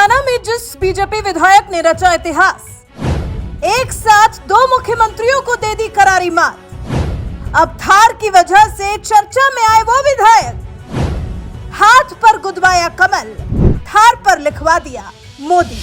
तेलंगाना में जिस बीजेपी विधायक ने रचा इतिहास, एक साथ दो मुख्यमंत्रियों को दे दी करारी मात। अब थार की वजह से चर्चा में आए वो विधायक, हाथ पर गुदवाया कमल, थार पर लिखवा दिया मोदी।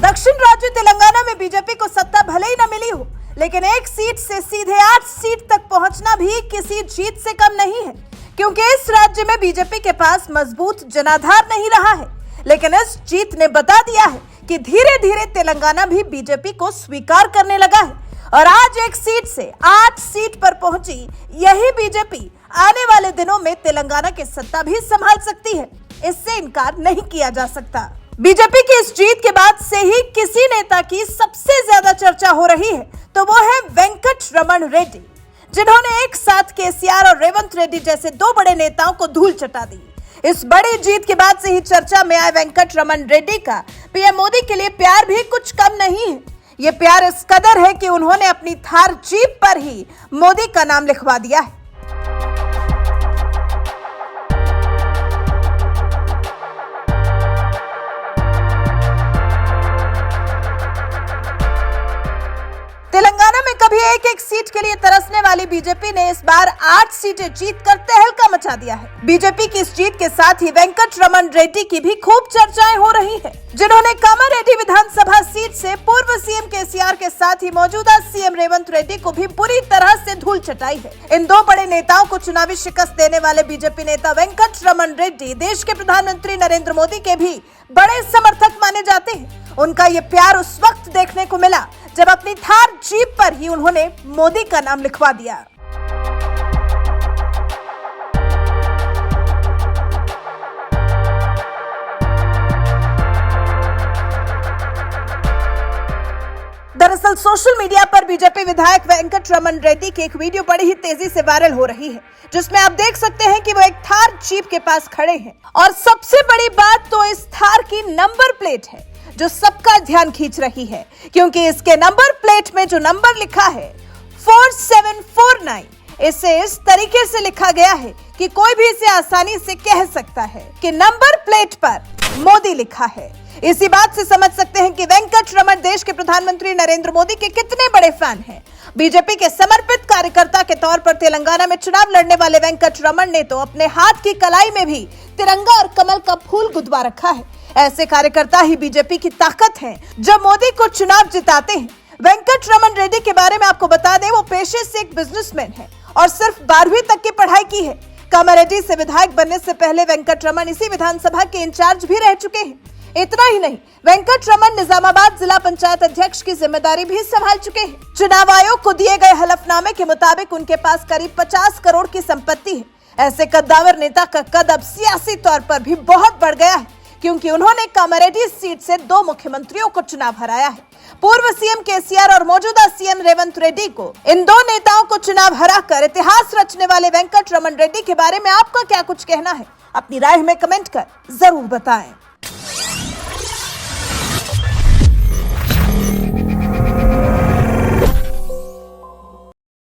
दक्षिण राज्य तेलंगाना में बीजेपी को सत्ता भले ही न मिली हो, लेकिन एक सीट से सीधे 8 सीट तक पहुंचना भी किसी जीत से कम नहीं है, क्योंकि इस राज्य में बीजेपी के पास मजबूत जनाधार नहीं रहा है। लेकिन इस जीत ने बता दिया है कि धीरे धीरे तेलंगाना भी बीजेपी को स्वीकार करने लगा है और आज एक सीट से 8 सीट पर पहुंची यही बीजेपी आने वाले दिनों में तेलंगाना की सत्ता भी संभाल सकती है, इससे इनकार नहीं किया जा सकता। बीजेपी की इस जीत के बाद से ही किसी नेता की सबसे ज्यादा चर्चा हो रही है तो वो है वेंकट रमन रेड्डी, जिन्होंने एक साथ केसीआर और रेवंत रेड्डी जैसे दो बड़े नेताओं को धूल चटा दी। इस बड़ी जीत के बाद से ही चर्चा में आए वेंकट रमन रेड्डी का पीएम मोदी के लिए प्यार भी कुछ कम नहीं है। ये प्यार इस कदर है कि उन्होंने अपनी थार जीप पर ही मोदी का नाम लिखवा दिया है। तेलंगाना में कभी एक सीट के लिए तरसने वाली बीजेपी ने इस बार 8 सीटें जीतकर तहलका मचा दिया है। बीजेपी की इस जीत के साथ ही वेंकट रमन रेड्डी की भी खूब चर्चाएं हो रही हैं, जिन्होंने कामारेड्डी विधानसभा सीट से पूर्व सीएम केसीआर के साथ ही मौजूदा सीएम रेवंत रेड्डी को भी बुरी तरह से धूल चटाई है। इन दो बड़े नेताओं को चुनावी शिकस्त देने वाले बीजेपी नेता वेंकट रमन रेड्डी देश के प्रधानमंत्री नरेंद्र मोदी के भी बड़े समर्थक माने जाते हैं। उनका ये प्यार उस वक्त देखने को मिला जब अपनी थार जीप पर ही उन्होंने मोदी का नाम लिखवा दिया। दरअसल सोशल मीडिया पर बीजेपी विधायक वेंकट रमन रेड्डी की एक वीडियो बड़ी ही तेजी से वायरल हो रही है, जिसमें आप देख सकते हैं कि वो एक थार जीप के पास खड़े हैं और सबसे बड़ी बात तो इस थार की नंबर प्लेट है जो सबका ध्यान खींच रही है, क्योंकि इसके नंबर प्लेट में जो नंबर लिखा है 4749, इसे इस तरीके से लिखा गया है कि कोई भी इसे आसानी से कह सकता है कि नंबर प्लेट पर मोदी लिखा है। इसी बात से समझ सकते हैं कि वेंकट रमन देश के प्रधानमंत्री नरेंद्र मोदी के कितने बड़े फैन हैं। बीजेपी के समर्पित कार्यकर्ता के तौर पर तेलंगाना में चुनाव लड़ने वाले वेंकट रमन ने तो अपने हाथ की कलाई में भी तिरंगा और कमल का फूल गुदवा रखा है। ऐसे कार्यकर्ता ही बीजेपी की ताकत हैं, जो मोदी को चुनाव जिताते हैं। वेंकट रमन रेड्डी के बारे में आपको बता दें, वो पेशे से एक बिजनेसमैन है और सिर्फ 12वीं तक की पढ़ाई की है। कामारेड्डी से विधायक बनने से पहले वेंकट रमन इसी विधानसभा के इंचार्ज भी रह चुके हैं। इतना ही नहीं, वेंकट रमन निजामाबाद जिला पंचायत अध्यक्ष की जिम्मेदारी भी संभाल चुके हैं। चुनाव आयोग को दिए गए हलफनामे के मुताबिक उनके पास करीब 50 करोड़ की संपत्ति है। ऐसे कद्दावर नेता का कद अब सियासी तौर पर भी बहुत बढ़ गया है, क्योंकि उन्होंने कामारेड्डी सीट से 2 मुख्यमंत्रियों को चुनाव हराया है। पूर्व सीएम केसीआर और मौजूदा सीएम रेवंत रेड्डी को, इन 2 नेताओं को चुनाव हराकर इतिहास रचने वाले वेंकट रमन रेड्डी के बारे में आपका क्या कुछ कहना है? अपनी राय हमें कमेंट कर जरूर बताएं।